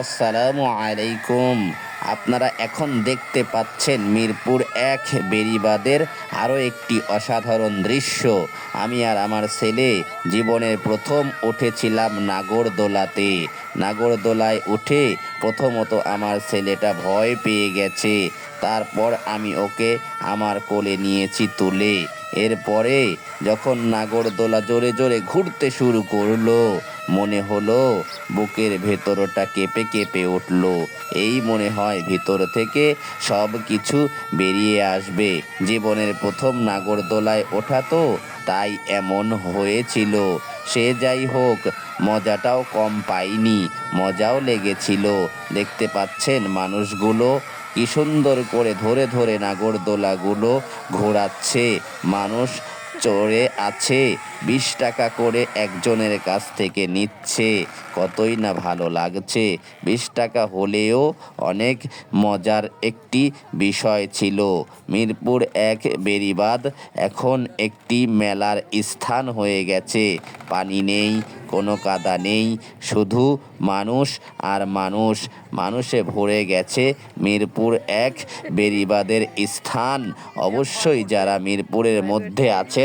আসসালামু আলাইকুম। আপনারা এখন দেখতে পাচ্ছেন মিরপুর ১ বেড়িবাঁধের আরও একটি অসাধারণ দৃশ্য। আমি আর আমার ছেলে জীবনের প্রথম উঠেছিলাম নাগরদোলাতে। নাগরদোলায় উঠে প্রথমত আমার ছেলেটা ভয় পেয়ে গেছে। তারপর আমি ওকে আমার কোলে নিয়েছি তুলে। এরপরে যখন নাগরদোলা জোরে জোরে ঘুরতে শুরু করলো, মনে হলো বুকের ভেতরটা কেঁপে কেঁপে উঠল। এই মনে হয় ভিতর থেকে সব কিছু বেরিয়ে আসবে। জীবনের প্রথম নাগরদোলায় ওঠা তো, তাই এমন হয়েছিল। সে যাই হোক, মজাটাও কম পাইনি, মজাও লেগেছিল। দেখতে পাচ্ছেন মানুষগুলো কি সুন্দর করে ধরে ধরে নাগরদোলাগুলো ঘোরাচ্ছে। মানুষ চড়ে আছে, 20 টাকা করে একজনের কাছ থেকে নিচ্ছে। কতই না ভালো লাগছে। 20 টাকা হলেও অনেক মজার একটি বিষয় ছিল। মিরপুর ১ বেড়িবাঁধ এখন একটি মেলার স্থান হয়ে গেছে। পানি নেই, কোনো কাদা নেই, শুধু মানুষ আর মানুষ। মানুষে ভরে গেছে মিরপুর ১ বেড়িবাঁধের স্থান। অবশ্যই যারা মিরপুরের মধ্যে আছেন